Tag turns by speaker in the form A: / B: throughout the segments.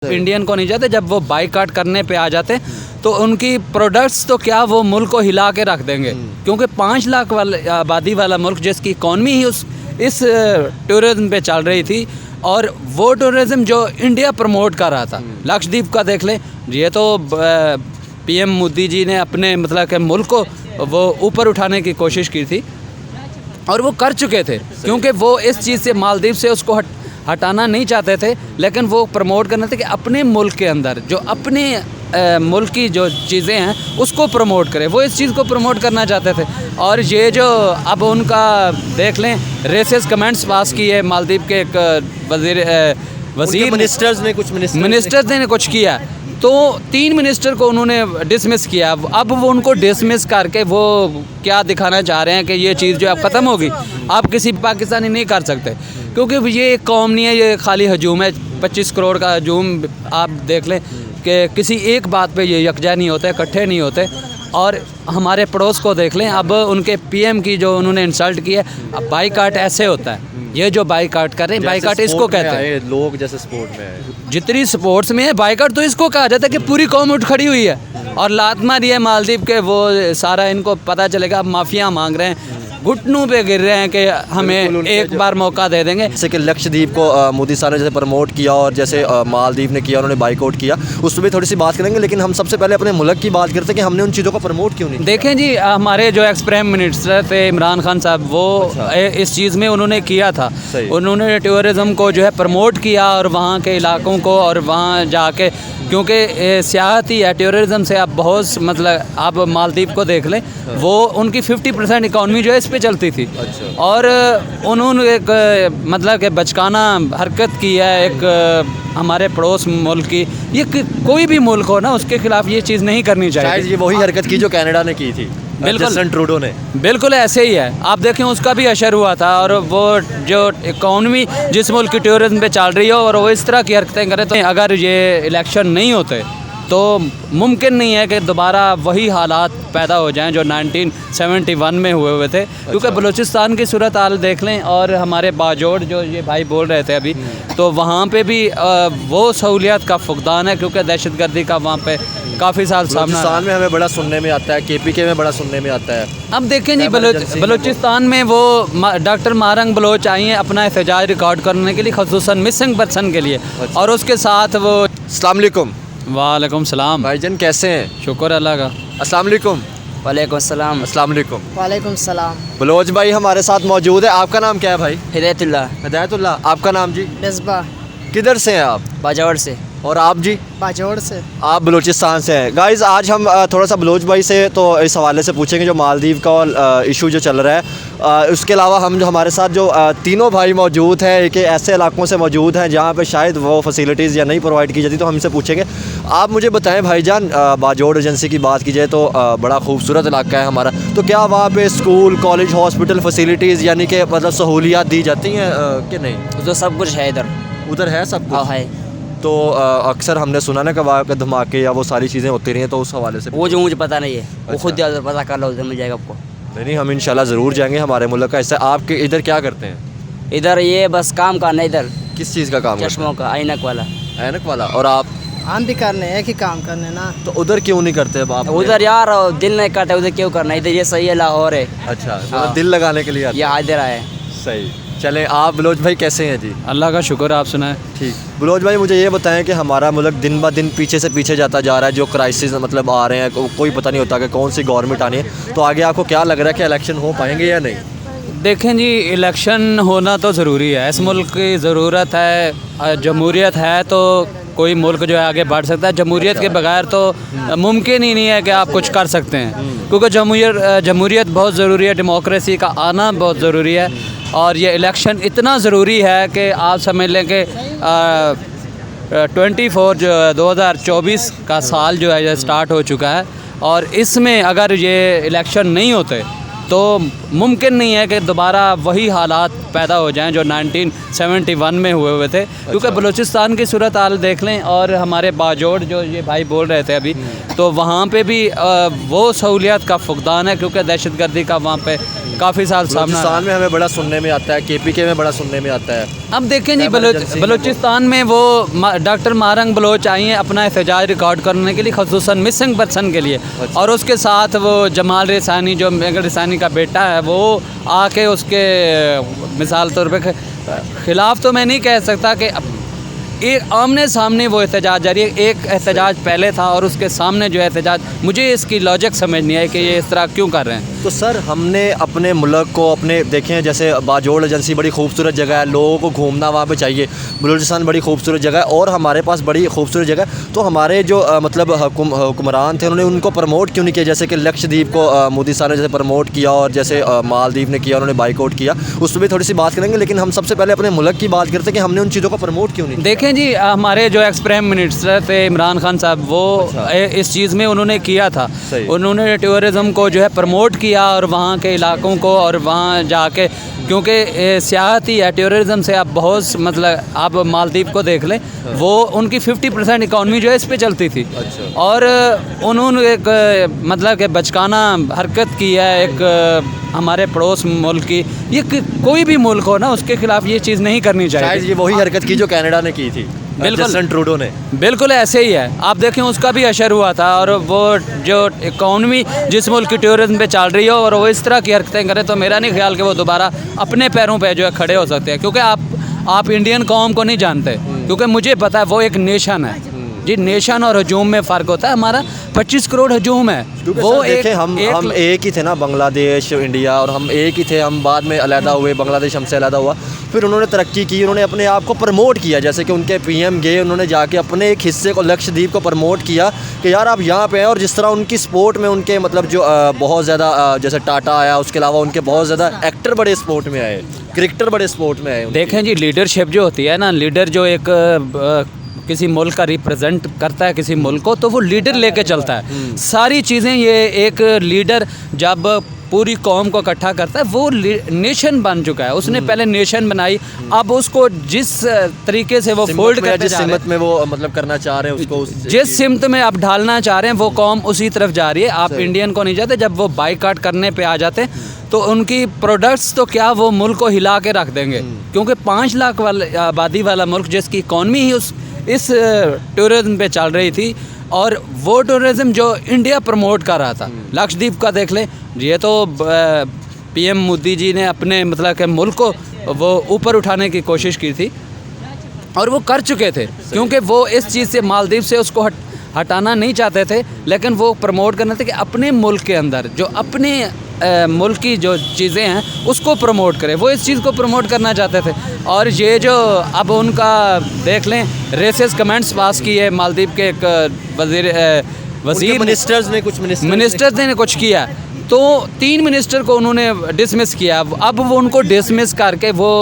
A: Indian को नहीं जाते, जब वो बाईकाट करने पे आ जाते तो उनकी प्रोडक्ट्स तो क्या वो मुल्क को हिला के रख देंगे, क्योंकि 5 लाख वाले आबादी वाला मुल्क जिसकी इकॉनमी ही इस टूरिज़्म पे चल रही थी, और वो टूरिज़्म जो इंडिया प्रमोट कर रहा था। लक्षद्वीप का देख लें, ये तो पीएम मोदी जी ने अपने मतलब के मुल्क को वो ऊपर उठाने की कोशिश की थी और वो कर चुके थे, क्योंकि वो इस चीज़ से मालदीव से उसको हटाना नहीं चाहते थे, लेकिन वो प्रमोट करना था कि अपने मुल्क के अंदर जो अपने मुल्क की जो चीज़ें हैं उसको प्रमोट करें। वो इस चीज़ को प्रमोट करना चाहते थे। और ये जो अब उनका देख लें रेसिस्ट कमेंट्स पास किए मालदीव के एक वज़ीर
B: मिनिस्टर्स ने
A: कुछ किया, तो 3 मिनिस्टर को उन्होंने डिसमिस किया। अब वो उनको डिसमिस करके वो क्या दिखाना चाह रहे हैं कि ये चीज़ जो अब ख़त्म होगी, आप किसी पाकिस्तानी नहीं कर सकते, क्योंकि ये एक कौम नहीं है, ये खाली हजूम है। 25 करोड़ का हजूम आप देख लें कि किसी एक बात पे ये यकजा नहीं होते, इकट्ठे नहीं होते। और हमारे पड़ोस को देख लें, अब उनके पीएम की जो उन्होंने इंसल्ट की है, अब बाईकाट ऐसे होता है। ये जो बाईकाट कर रहे हैं, बाईकाट इसको कहते हैं।
B: लोग जैसे स्पोर्ट में है,
A: जितनी स्पोर्ट्स में है बाईकाट तो इसको कहा जाता है कि पूरी कौम उठ खड़ी हुई है और लात मारी है मालदीव के। वो सारा इनको पता चलेगा, अब माफिया मांग रहे हैं, घुटनों पे गिर रहे हैं कि हमें एक बार मौका दे देंगे।
B: जैसे कि लक्षद्वीप को मोदी साहब ने जैसे प्रमोट किया और जैसे मालदीव ने किया, उन्होंने बाइकआउट किया, उस पर भी थोड़ी सी बात करेंगे। लेकिन हम सबसे पहले अपने मुल्क की बात करते हैं कि हमने उन चीज़ों को प्रमोट क्यों नहीं।
A: देखें जी, हमारे जो एक्स प्राइम मिनिस्टर थे इमरान खान साहब, वो इस चीज़ में उन्होंने किया था। उन्होंने टूरिज़म को जो है प्रमोट किया और वहाँ के इलाकों को, और वहाँ जाके, क्योंकि सियाहत ही है, टूरिज़म से आप बहुत मतलब आप मालदीव को देख लें, वो उनकी 50% इकॉनमी जो है इस पे चलती थी। और उन्होंने एक मतलब कि बचकाना हरकत की है एक हमारे पड़ोस मुल्क की। ये कोई भी मुल्क हो ना, उसके खिलाफ ये चीज़ नहीं करनी चाहिए।
B: शायद ये वही हरकत की जो कनाडा ने की थी,
A: बिल्कुल
B: ट्रूडो ने।
A: बिल्कुल ऐसे ही है। आप देखें, उसका भी असर हुआ था, और वो जो इकॉनमी जिस मुल्क की टूरिज़्म पे चल रही हो और वो इस तरह की हरकतें करे, तो अगर ये इलेक्शन नहीं होते तो मुमकिन नहीं है कि दोबारा वही हालात पैदा हो जाएं जो 1971 में हुए थे। क्योंकि बलूचिस्तान की सूरत हाल देख लें, और हमारे बाजोड़ जो ये भाई बोल रहे थे अभी, तो वहाँ पे भी वो सहूलियत का फुकदान है, क्योंकि दहशतगर्दी का वहाँ पे काफ़ी साल सामना
B: में हमें बड़ा सुनने में आता है, KPK में बड़ा सुनने में आता है।
A: अब देखें जी, बलूचिस्तान में वो डॉक्टर मारंग बलोच आई हैं अपना एहतजाज रिकॉर्ड करने के लिए, ख़ुसूसन मिसिंग पर्सन के लिए। और उसके साथ वो
B: अस्सलाम वालेकुम।
A: वालेकुम सलाम
B: भाईजान, कैसे हैं?
A: शुक्र अल्लाह का।
B: अस्सलाम वालेकुम।
C: वालेकुम सलाम।
B: अस्सलाम वालेकुम।
C: वालेकुम सलाम।
B: बलोच भाई हमारे साथ मौजूद है। आपका नाम क्या है भाई?
C: हिदायतुल्लाह।
B: आपका नाम जी?
C: मिसबा।
B: किधर से हैं आप?
C: बाजौड़ से।
B: और आप जी?
C: बाजौड़ से।
B: आप बलूचिस्तान से हैं। गाइज़, आज हम थोड़ा सा बलोच भाई से तो इस हवाले से पूछेंगे जो मालदीव का इशू जो चल रहा है। उसके अलावा हम जो हमारे साथ जो तीनों भाई मौजूद हैं कि ऐसे इलाकों से मौजूद हैं जहाँ पे शायद वो फैसिलिटीज़ या नहीं प्रोवाइड की जाती, तो हम इनसे पूछेंगे। आप मुझे बताएं भाईजान, बाजौड़ एजेंसी की बात की जाए तो बड़ा खूबसूरत इलाका है हमारा, तो क्या वहाँ पे स्कूल, कॉलेज, हॉस्पिटल फैसिलिटीज़ यानी कि मतलब सहूलियात दी जाती हैं कि नहीं?
C: तो सब कुछ है इधर।
B: उधर है सब कुछ?
C: हाँ है।
B: तो अक्सर हमने सुना ना कि वहाँ के धमाके या वो सारी चीज़ें होती रही हैं, तो उस हवाले से
C: वो जो मुझे पता नहीं है, वो खुद पता कर लो, उधर मिल जाएगा आपको।
B: नहीं, हम इंशाल्लाह ज़रूर जाएंगे हमारे मुल्क का। ऐसे आपके इधर क्या करते हैं?
C: इधर ये बस काम करना। इधर
B: किस चीज़ का काम?
C: चश्मों का, ऐनक वाला।
B: ऐनक वाला। और आप?
D: हम भी करने एक ही काम करने ना।
B: तो उधर क्यों नहीं करते अब आप?
C: उधर यार दिल नहीं करता, उधर क्यों करना, इधर ये सही है, लाहौर है।
B: अच्छा, तो दिल लगाने के लिए आते हैं।
C: यहाँ इधर आए।
B: सही। चले, आप बलोच भाई कैसे हैं जी?
A: अल्लाह का शुक्र, आप सुनाएं।
B: ठीक। बलोच भाई, मुझे ये बताएं कि हमारा मुल्क दिन ब दिन पीछे से पीछे जाता जा रहा है। जो क्राइसिस मतलब आ रहे हैं, कोई पता नहीं होता कि कौन सी गवर्नमेंट आनी है। तो आगे आपको क्या लग रहा है कि इलेक्शन हो पाएंगे या नहीं?
A: देखें जी, इलेक्शन होना तो ज़रूरी है, इस मुल्क की ज़रूरत है। जमहूरियत है तो कोई मुल्क जो है आगे बढ़ सकता है। जमहूरियत के बगैर तो मुमकिन ही नहीं है कि आप कुछ कर सकते हैं, क्योंकि जमहूरियत बहुत ज़रूरी है, डेमोक्रेसी का आना बहुत ज़रूरी है। और ये इलेक्शन इतना ज़रूरी है कि आप समझ लें कि 2024 का साल जो है स्टार्ट हो चुका है, और इसमें अगर ये इलेक्शन नहीं होते तो मुमकिन नहीं है कि दोबारा वही हालात पैदा हो जाएं जो 1971 में हुए थे। क्योंकि बलूचिस्तान की सूरत हाल देख लें, और हमारे बाजोड़ जो ये भाई बोल रहे थे अभी, तो वहाँ पे भी वो सहूलियत का फुकदान है, क्योंकि दहशतगर्दी का वहाँ पे काफ़ी साल सामने आ रहा है।
B: बलूचिस्तान में हमें बड़ा सुनने में आता है, KPK में बड़ा सुनने में आता है।
A: अब देखें जी,
B: एमरजेंसी में
A: बलूचिस्तान में वो डॉक्टर मारंग बलोच आई हैं अपना एहतजाज रिकॉर्ड करने के लिए, खसूसन मिसिंग पर्सन के लिए। और उसके साथ वो जमाल रिसानी, जो मेगर रिसानी का बेटा है, वो आके उसके मिसाल तौर पे खिलाफ तो मैं नहीं कह सकता कि एक आमने सामने वो एहतजाज जारी है। एक एहतजाज पहले था और उसके सामने जो एहतजाज, मुझे इसकी लॉजिक समझ नहीं आई कि ये इस तरह क्यों कर रहे हैं।
B: तो सर हमने अपने मुल्क को अपने देखें, जैसे बाजोड़ एजेंसी बड़ी खूबसूरत जगह है, लोगों को घूमना वहाँ पे चाहिए। बलूचिस्तान बड़ी खूबसूरत जगह है और हमारे पास बड़ी खूबसूरत जगह है। तो हमारे जो मतलब हुक्मरान थे, उन्होंने उनको प्रमोट क्यों नहीं किया? जैसे कि लक्षद्वीप को मोदी साहब ने जैसे प्रमोट किया और जैसे मालदीव ने किया, उन्होंने बाइकआउट किया, उस पर भी थोड़ी सी बात करेंगे। लेकिन हम सबसे पहले अपने मुल्क की बात करते हैं कि हमने उन चीज़ों को प्रमोट क्यों नहीं किया?
A: देखें जी, हमारे जो एक्स प्राइम मिनिस्टर थे इमरान खान साहब, वो इस चीज़ में उन्होंने किया था। उन्होंने टूरिज़म को जो है प्रमोट किया और वहाँ के इलाकों को, और वहाँ जाके, क्योंकि सियाहत ही है, टूरिज़म से आप बहुत मतलब आप मालदीव को देख लें, वो उनकी 50% इकॉनमी जो है इस पे चलती थी। और उन्होंने एक मतलब कि बचकाना हरकत की है एक हमारे पड़ोस मुल्क की। ये कोई भी मुल्क हो ना, उसके खिलाफ ये चीज़ नहीं करनी चाहिए।
B: शायद ये वही हरकत की जो कनाडा ने की थी,
A: बिल्कुल
B: जस्टिन ट्रूडो ने।
A: बिल्कुल ऐसे ही है। आप देखें, उसका भी असर हुआ था। और वो जो इकॉनमी जिस मुल्क की टूरिज्म पे चल रही हो और वो इस तरह की हरकतें करें, तो मेरा नहीं ख्याल कि वो दोबारा अपने पैरों पे जो है खड़े हो सकते हैं। क्योंकि आप इंडियन कौम को नहीं जानते, क्योंकि मुझे पता है वो एक नेशन है जी। नेशन और हजूम में फ़र्क होता है। हमारा 25 करोड़ हजूम है।
B: वो देखें, हम एक ही थे ना, बांग्लादेश इंडिया, और हम एक ही थे। हम बाद में अलहदा हुए, बांग्लादेश हमसे अलहदा हुआ, फिर उन्होंने तरक्की की, उन्होंने अपने आप को प्रमोट किया। जैसे कि उनके PM गए, उन्होंने जाके अपने एक हिस्से को, लक्षद्वीप को प्रमोट किया कि यार आप यहाँ पे हैं। और जिस तरह उनकी स्पोर्ट में उनके मतलब जो बहुत ज़्यादा जैसे टाटा आया, उसके अलावा उनके बहुत ज़्यादा एक्टर बड़े स्पोर्ट में आए, क्रिकेटर बड़े स्पोर्ट में आए।
A: देखें जी, लीडरशिप जो होती है ना, लीडर जो एक किसी मुल्क का रिप्रेजेंट करता है किसी मुल्क को, तो वो लीडर लेके चलता है सारी चीज़ें। ये एक लीडर जब पूरी कौम को इकट्ठा करता है, वो नेशन बन चुका है। उसने पहले नेशन बनाई, अब उसको जिस तरीके से वो फोल्ड करते
B: जिस
A: जा रहे
B: सिमत में वो मतलब करना चाह रहे हैं, उसको
A: जिस सिमत में आप ढालना चाह रहे हैं, वो कौम उसी तरफ जा रही है। आप इंडियन को नहीं जाते। जब वो बाइकाट करने पे आ जाते हैं, तो उनकी प्रोडक्ट्स तो क्या, वो मुल्क को हिला के रख देंगे। क्योंकि 5 लाख आबादी वाला मुल्क, जिसकी इकॉनमी ही इस टूरिज़म पे चल रही थी, और वो टूरिज़म जो इंडिया प्रमोट कर रहा था। लक्षद्वीप का देख लें, ये तो PM मोदी जी ने अपने मतलब के मुल्क को वो ऊपर उठाने की कोशिश की थी, और वो कर चुके थे। क्योंकि वो इस चीज़ से, मालदीव से उसको हटाना नहीं चाहते थे, लेकिन वो प्रमोट करने थे कि अपने मुल्क के अंदर जो अपने मुल्क की जो चीज़ें हैं उसको प्रमोट करें। वो इस चीज़ को प्रमोट करना चाहते थे। और ये जो अब उनका देख लें, रेसिस्ट कमेंट्स पास किए मालदीव के एक वज़ीर
B: मिनिस्टर्स ने
A: कुछ किया, तो 3 मिनिस्टर को उन्होंने डिसमिस किया। अब वो उनको डिसमिस करके वो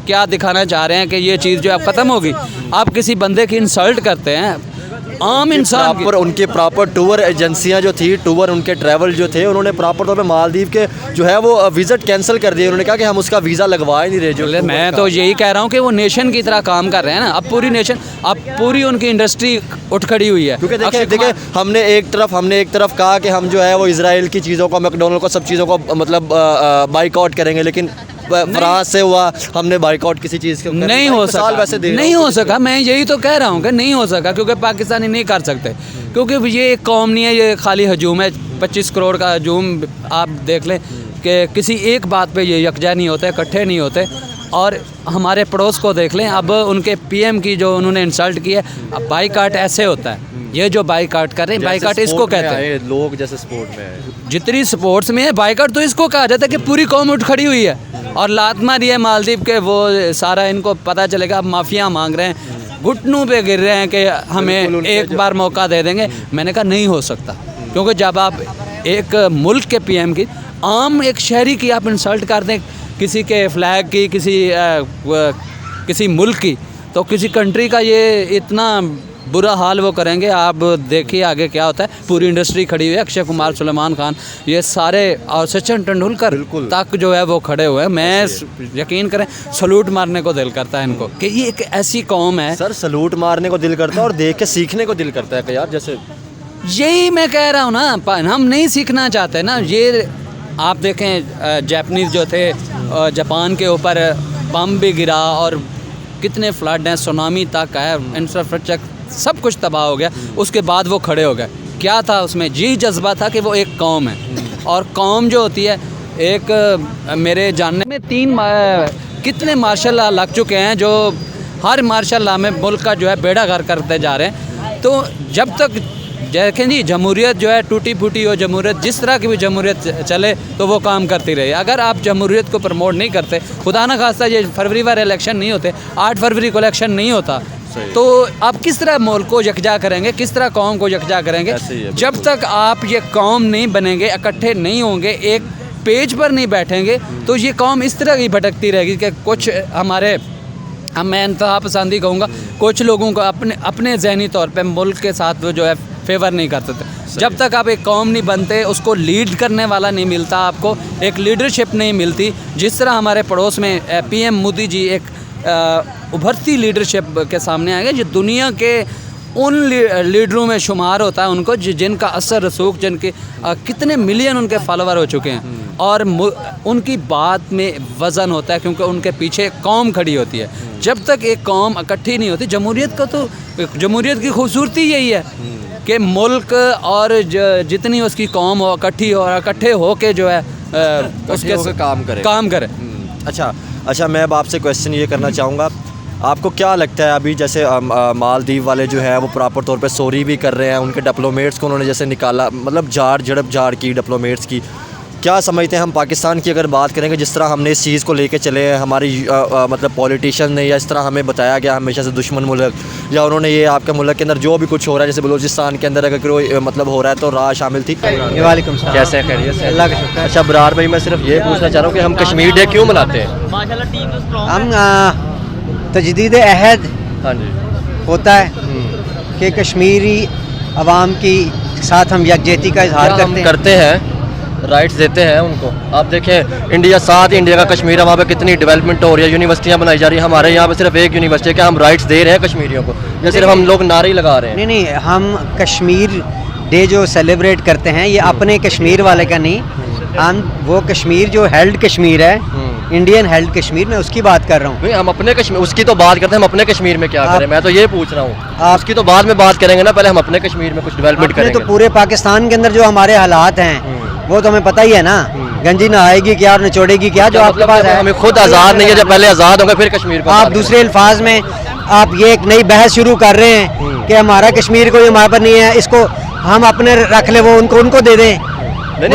A: क्या दिखाना चाह रहे हैं कि ये चीज़ जो अब ख़त्म होगी। आप किसी बंदे की इंसल्ट करते हैं, आम इंसान
B: प्रॉपर उनके प्रॉपर टूर एजेंसियां जो थी, टूर उनके ट्रैवल जो थे, उन्होंने प्रॉपर तौर पे मालदीव के जो है वो विजिट कैंसिल कर दिए। उन्होंने कहा कि हम उसका वीज़ा लगवा ही नहीं रहे। जो
A: मैं तो यही कह रहा हूँ कि वो नेशन की तरह काम कर रहे हैं ना। अब पूरी नेशन, अब पूरी उनकी इंडस्ट्री उठ खड़ी हुई है।
B: क्योंकि देखिए हमने एक तरफ कहा कि हम जो है वो इजराइल की चीज़ों को, मैकडोनल्ड को, सब चीज़ों को मतलब बाइकआउट करेंगे, लेकिन फ्रांस से हुआ, हमने बाइकआउट किसी चीज़ के
A: नहीं हो सका।
B: वैसे
A: नहीं हो सका। मैं यही तो कह रहा हूँ कि नहीं हो सका, क्योंकि पाकिस्तानी नहीं कर सकते। क्योंकि ये एक कौम नहीं है, ये खाली हजूम है। 25 करोड़ का हजूम आप देख लें कि किसी एक बात पे ये यकजा नहीं होते, इकट्ठे नहीं होते। और हमारे पड़ोस को देख लें, अब उनके PM की जो उन्होंने इंसल्ट की है, अब बाइकाट ऐसे होता है। ये जो बाइकाट कर रहे हैं, बाइकाट इसको कहते हैं।
B: लोग जैसे स्पोर्ट में,
A: जितनी स्पोर्ट्स में है बाइकाट, तो इसको कहा जाता है कि पूरी कौम उठ खड़ी हुई है और लात मारी है मालदीव के। वो सारा इनको पता चलेगा, अब माफिया मांग रहे हैं, घुटनों पे गिर रहे हैं कि हमें एक बार मौका दे देंगे। मैंने कहा नहीं हो सकता, क्योंकि जब आप एक मुल्क के PM की, आम एक शहरी की आप इंसल्ट कर दें, किसी के फ्लैग की, किसी मुल्क की, तो किसी कंट्री का ये इतना बुरा हाल वो करेंगे। आप देखिए आगे क्या होता है। पूरी इंडस्ट्री खड़ी हुई है, अक्षय कुमार, सलमान खान, ये सारे, और सचिन तेंदुलकर तक जो है वो खड़े हुए हैं। मैं यकीन करें, सलूट मारने को दिल करता है इनको कि ये एक ऐसी कौम है।
B: सर सलूट मारने को दिल करता है और देख के सीखने को दिल करता है कि यार, जैसे
A: यही मैं कह रहा हूँ ना, हम नहीं सीखना चाहते ना। आप देखें जापानीज़ जो थे जापान के ऊपर बम भी गिरा और कितने फ्लड हैं, सुनामी तक है, इंफ्रास्ट्रक्चर सब कुछ तबाह हो गया। उसके बाद वो खड़े हो गए। क्या था उसमें? जी जज्बा था कि वो एक कौम है, और कौम जो होती है एक मेरे जानने में 3 कितने मार्शल लॉ लग चुके हैं जो हर मार्शल लॉ में मुल्क का जो है बेड़ा गर्क करते जा रहे हैं। तो जब तक देखें जी, जमहूरियत जो है टूटी फूटी हो, जमहूरियत जिस तरह की भी जमहूरियत चले तो वो काम करती रहे। अगर आप जमहूरियत को प्रमोट नहीं करते, खुदा न खास्ता ये फरवरी वाले इलेक्शन नहीं होते, 8 फरवरी को इलेक्शन नहीं होता, तो आप किस तरह मुल्क को यकजा करेंगे, किस तरह कौम को यकजा करेंगे? जब तक आप ये कौम नहीं बनेंगे, इकट्ठे नहीं होंगे, एक पेज पर नहीं बैठेंगे, तो ये कौम इस तरह की भटकती रहेगी कि कुछ हमारे मैं इंतहा पसंदी कहूँगा, कुछ लोगों को अपने ज़हनी तौर पे मुल्क के साथ वो जो है फेवर नहीं करते थे। जब तक आप एक कौम नहीं बनते, उसको लीड करने वाला नहीं मिलता, आपको एक लीडरशिप नहीं मिलती। जिस तरह हमारे पड़ोस में PM मोदी जी एक उभरती लीडरशिप के सामने आ गए, जो दुनिया के उन लीडरों में शुमार होता है उनको जिनका असर रसूख, जिनके कितने मिलियन उनके फॉलोवर हो चुके हैं, और उनकी बात में वज़न होता है क्योंकि उनके पीछे कौम खड़ी होती है। जब तक एक कौम इकट्ठी नहीं होती, जमहूरियत की खूबसूरती यही है कि मुल्क और जितनी उसकी कौम हो इकट्ठी हो और इकट्ठे हो के जो है उसके काम करे।
B: अच्छा, मैं अब आपसे क्वेश्चन ये करना चाहूँगा, आपको क्या लगता है अभी जैसे मालदीव वाले जो है वो प्रॉपर तौर पे सॉरी भी कर रहे हैं, उनके डिप्लोमेट्स को उन्होंने जैसे निकाला, मतलब झाड़ की डिप्लोमेट्स की, क्या समझते हैं हम पाकिस्तान की अगर बात करेंगे, जिस तरह हमने इस चीज़ को लेके चले हैं, हमारी मतलब पॉलिटिशियन ने या इस तरह हमें बताया गया हमेशा से दुश्मन मुल्क, या उन्होंने ये आपके मुल्क के अंदर जो भी कुछ हो रहा है, जैसे बलूचिस्तान के अंदर अगर कोई मतलब हो रहा है तो राह शामिल थी।
E: वालेकुम सलाम।
B: कैसे खैरियत से?
E: अल्लाह का शुक्र।
B: अच्छा बरार भाई, मैं सिर्फ ये पूछना चाह रहा हूँ कि हम कश्मीर डे क्यों मनाते हैं?
E: हम तजदीद अहद
B: हाँ जी
E: होता है कि कश्मीरी अवाम की साथ हम यकजहती का इजहार
B: करते हैं, राइट्स देते हैं उनको। आप देखें इंडिया साथ इंडिया का कश्मीर है, वहाँ पे कितनी डेवलपमेंट हो रही है, यूनिवर्सिटियाँ बनाई जा रही है। हमारे यहाँ पे सिर्फ एक यूनिवर्सिटी है, क्या हम राइट्स दे रहे हैं कश्मीरियों को, या सिर्फ हम लोग नारे ही लगा रहे हैं?
E: नहीं, हम कश्मीर डे जो सेलिब्रेट करते हैं ये अपने कश्मीर वाले का नहीं, हम वो कश्मीर जो हेल्ड कश्मीर है, इंडियन हेल्ड कश्मीर, में उसकी बात कर रहा हूँ।
B: हम अपने कश्मीर, उसकी तो बात करते हैं, हम अपने कश्मीर में क्या करें, मैं तो ये पूछ रहा हूँ। उसकी तो बाद में बात करेंगे ना, पहले हम अपने कश्मीर में कुछ डेवलपमेंट करेंगे।
E: तो पूरे पाकिस्तान के अंदर जो हमारे हालात हैं वो तो हमें पता ही है ना, गंजी नहाएगी क्या और निचोड़ेगी क्या, जो आपके पास है।
B: हमें खुद आज़ाद नहीं है, जब पहले आज़ाद होंगे फिर कश्मीर को।
E: आप दूसरे अल्फाज में आप ये एक नई बहस शुरू कर रहे हैं कि हमारा कश्मीर कोई हमारे पर नहीं है, इसको हम अपने रख ले, वो उनको दे दें। मैं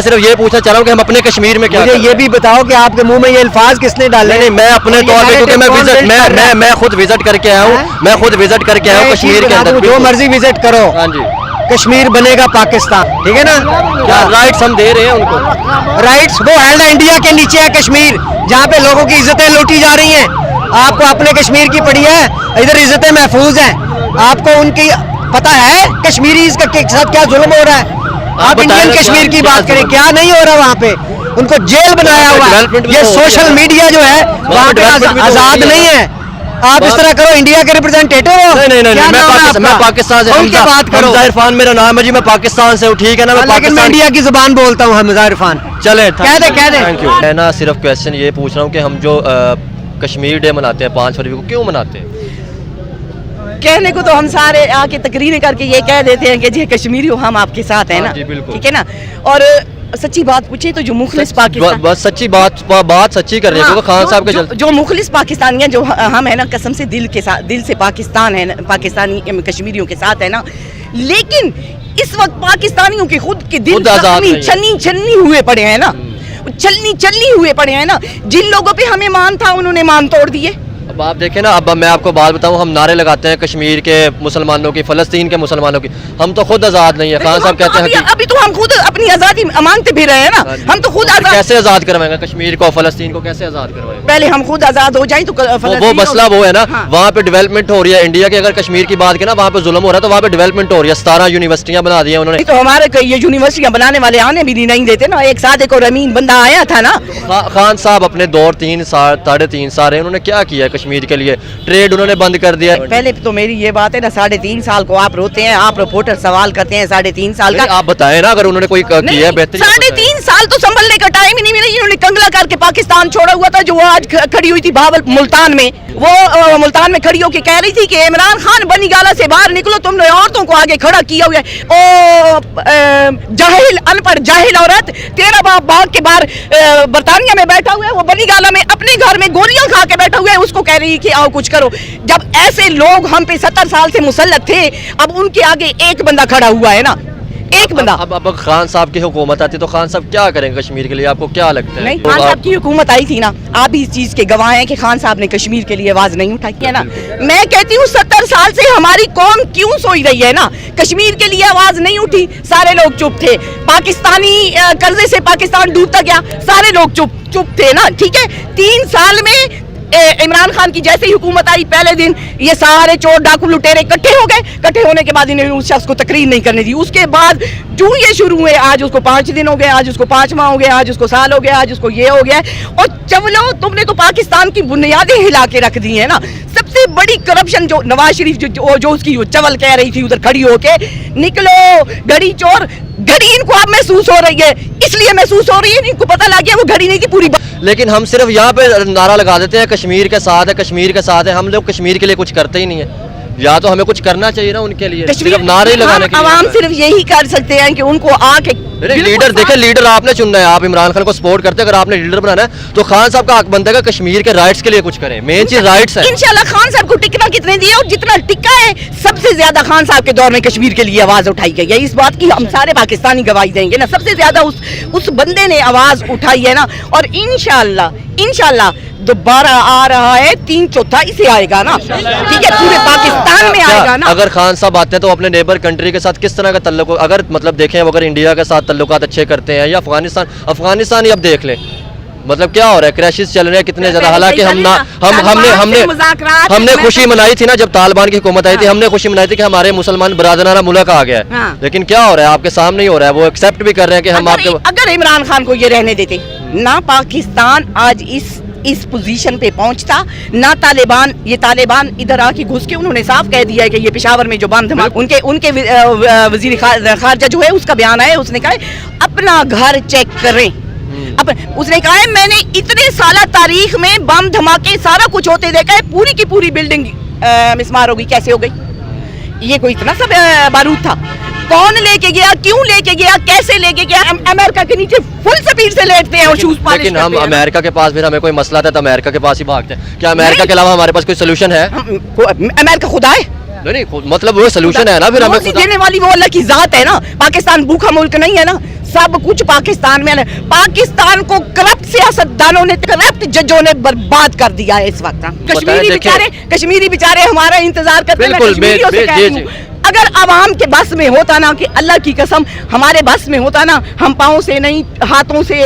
E: सिर्फ ये पूछना चाह रहा हूँ कि हम अपने कश्मीर में क्या, मुझे ये भी बताओ कि आपके मुंह में ये अल्फाज किसने डाले? नहीं, मैं अपने तौर पे, क्योंकि मैं खुद विजिट करके आया हूँ, मैं खुद विजिट करके आया हूँ कश्मीर के अंदर। जो मर्जी विजिट करो, हाँ जी, कश्मीर बनेगा पाकिस्तान, ठीक है ना? क्या राइट्स हम दे रहे हैं उनको? राइट्स वो है ना, इंडिया के नीचे है कश्मीर, जहाँ पे लोगों की इज्जतें लूटी जा रही हैं। आपको अपने कश्मीर की पड़ी है, इधर इज्जतें महफूज हैं, आपको उनकी पता है कश्मीरी के साथ क्या जुल्म हो रहा है? आप इंडियन कश्मीर की बात करें, क्या नहीं हो रहा वहाँ पे? उनको जेल बनाया हुआ है। ये सोशल मीडिया जो है वहाँ पे आजाद नहीं है। आप इस तरह करो, इंडिया के रिप्रेजेंटेटिव हो। नहीं, मैं पाकिस्तान से बात करो। हमजा इरफान मेरा नाम है जी, मैं पाकिस्तान से हूँ, ठीक है ना? मैं इंडिया की जुबान बोलता हूँ। हमजा इरफान, चले कह दे। Thank you. मैं ना सिर्फ क्वेश्चन ये पूछ रहा हूँ कि हम जो कश्मीर डे मनाते हैं 5 फरवरी को, क्यों मनाते हैं?
F: कहने को तो हम सारे आके तकरीरें करके ये कह देते हैं कि जी कश्मीरी हो, हम आपके साथ हैं ना, ठीक है ना? और सच्ची बात पूछे तो जो मुखलिस पाकिस्तान, बस सच्ची बात सच्ची कर रहे हैं, क्योंकि खान साहब के जो मुखलिस पाकिस्तानी हैं, जो हम है ना, कसम से दिल से पाकिस्तान है, पाकिस्तानी कश्मीरियों के साथ है ना। लेकिन इस वक्त पाकिस्तानियों के खुद के दिल छन्नी हुए पड़े हैं ना, चलनी हुए पड़े हैं ना। जिन लोगों पे हमें मान था उन्होंने मान तोड़ दिए।
B: अब आप देखें ना, अब मैं आपको बात बताऊं, हम नारे लगाते हैं कश्मीर के मुसलमानों की, फ़लस्तीन के मुसलमानों की, हम तो खुद आज़ाद नहीं है। खान साहब कहते हैं
F: अभी तो हम खुद अपनी आज़ादी मांगते भी रहे हैं ना, हम तो खुद आज़ाद।
B: कैसे आज़ाद करवाएंगे कश्मीर को, फ़लस्तीन को कैसे आज़ाद करवाएंगे?
F: पहले हम खुद आज़ाद हो जाए तो
B: वो मसला वो है ना, वहाँ पे डेवलपमेंट हो रही है। इंडिया की अगर कश्मीर की बात करें ना, वहाँ पे जुल्म हो रहा है, तो वहाँ पे डेवलपमेंट हो रही है। 17 यूनिवर्सिटियाँ बना दी है उन्होंने।
F: तो हमारे ये यूनिवर्सिटियाँ बनाने वाले आने भी नहीं देते ना। एक सादिक और अमीन बंदा आया था ना,
B: खान साहब अपने दौर 3 साल 3.5 साल, उन्होंने क्या किया है
E: कश्मीर के लिए, ट्रेड उन्होंने बंद कर दिया।
F: पहले तो मेरी ये बात है ना, 3.5 साल को आप रोते हैं, आप रिपोर्टर सवाल करते हैं 3.5 साल का।
E: आप बताएं ना अगर उन्होंने कोई किया है बेहतरीन।
F: 3.5 साल तो संभलने का टाइम ही नहीं मिला। इन्होंने कंगला करके पाकिस्तान छोड़ा हुआ था, जो वो आज खड़ी हुई थी मुल्तान में। वो मुल्तान में खड़ी होकर कह रही थी कि इमरान खान बनीगाला से बाहर निकलो, तुमने औरतों को आगे खड़ा किया हुआ है। ओ जाहिल, अनपढ़ जाहिल औरत, तेरा बाप भाग के बाहर बरतानिया में बैठा हुआ है, वो बनीगाला में अपने घर में गोलियां खा के बैठा हुआ है, उसको कह रही है कि आओ कुछ करो। जब ऐसे लोग हम पे 70 साल से मुसल्लत थे, अब उनके आगे एक बंदा खड़ा हुआ है ना, एक बंदा।
E: अब खान साहब की हुकूमत आती तो खान साहब क्या करेंगे कश्मीर के लिए, आपको क्या लगता है?
F: नहीं, खान साहब की हुकूमत आई थी ना, आप इस चीज के गवाह हैं कि खान साहब ने कश्मीर के लिए आवाज नहीं उठाई है ना। मैं कहती हूँ 70 साल से हमारी कौम क्यों सोई रही है ना, कश्मीर के लिए आवाज नहीं उठी, सारे लोग चुप थे। पाकिस्तानी कर्जे से पाकिस्तान डूबता गया, सारे लोग चुप थे ना, ठीक है। 3 साल में इमरान खान की जैसे ही हुकूमत आई, पहले दिन ये सारे चोर डाकू लुटेरे इकट्ठे हो गए। इकट्ठे होने के बाद इन्होंने उस शख्स को तकरीर नहीं करने दी। उसके बाद जो ये शुरू हुए, आज उसको 5 दिन हो गए, आज उसको 5 माह हो गए, आज उसको साल हो गया, आज उसको ये हो गया। और चवलो, तुमने तो पाकिस्तान की बुनियादें हिला के रख दी है ना। सबसे बड़ी करप्शन जो नवाज शरीफ जो उसकी चवल कह रही थी उधर खड़ी होके, निकलो घड़ी चोर, घड़ी इनको अब महसूस हो रही है, इसलिए महसूस हो रही है, इनको पता लग गया वो घड़ी नहीं थी पूरी।
E: लेकिन हम सिर्फ यहाँ पे नारा लगा देते हैं कश्मीर के साथ है, कश्मीर के साथ है। हम लोग कश्मीर के लिए कुछ करते ही नहीं है। या तो हमें कुछ करना चाहिए ना उनके लिए, सिर्फ नारे लगाने के लिए।
F: आवाम सिर्फ यही कर सकते हैं कि उनको आके
E: लीडर देखे, लीडर आपने चुनना है। आप इमरान खान को सपोर्ट करते हैं, अगर आपने लीडर बनाना है तो खान साहब का हक बनता है कश्मीर के राइट्स के लिए कुछ करें। मेन चीज राइट्स है। इंशाल्लाह
F: खान साहब को टिकना कितने दिए, और जितना टिका है सबसे ज्यादा खान साहब के दौर में कश्मीर के लिए आवाज उठाई गई है। इस बात की हम सारे पाकिस्तानी गवाही देंगे ना, सबसे ज्यादा उस बंदे ने आवाज उठाई है ना। और इंशाल्लाह दोबारा आ रहा है, 3/4 से आएगा ना, ठीक है, पूरे पाकिस्तान में आएगा ना।
E: अगर खान साहब आते हैं तो अपने नेबर कंट्री के साथ किस तरह का तल्लुक, अगर मतलब देखें अगर इंडिया के साथ तल्लुकात अच्छे करते हैं, या अफगानिस्तान ही अब देख लें, मतलब क्या हो रहा है, क्रैशेस चल रहे हैं कितने ज्यादा। हालांकि हमने खुशी मनाई थी ना जब तालिबान की हुकूमत आई थी, हमने खुशी मनाई थी कि हमारे मुसलमान बरादराना मुल्क आ गया है। लेकिन क्या हो रहा है, आपके सामने ही हो रहा है। वो एक्सेप्ट भी कर रहे हैं कि हम आपके,
F: अगर इमरान खान को ये रहने देते ना, पाकिस्तान आज इस पोजीशन पे पहुंचता ना। तालिबान इधर आके घुस के उन्होंने साफ कह दिया है कि ये पेशावर में जो बम धमाके, उनके वजीर खारजा जो है उसका बयान है, उसने कहा है अपना घर चेक करें। उसने कहा है मैंने इतने साल तारीख में बम धमाके सारा कुछ होते देखा है, पूरी की पूरी बिल्डिंग मिसमार हो गई। कैसे हो गई? ये कोई इतना सब बारूद था? कौन लेके गया, क्यों लेके गया, कैसे लेके गया? अमेरिका के नीचे फुल स्पीड से लेटते हैं और शूज पॉलिश करते हैं।
E: लेकिन हम अमेरिका के पास फिर हमें कोई मसला था तो अमेरिका के पास ही भागते हैं। क्या अमेरिका के अलावा हमारे पास कोई सोल्यूशन है?
F: अमेरिका खुदा है?
E: नहीं, मतलब वो सोल्यूशन है ना, फिर हमें
F: देने वाली वो अल्लाह की जात है ना। पाकिस्तान भूखा मुल्क नहीं है ना, सब कुछ पाकिस्तान में है। पाकिस्तान को करप्ट सियासतदानों ने, करप्ट जजों ने बर्बाद कर दिया है इस वक्त। कश्मीरी बेचारे हमारा इंतजार करते हैं। अगर आवाम के बस में होता ना, कि अल्लाह की कसम हमारे बस में होता ना, हम पाँव से नहीं हाथों से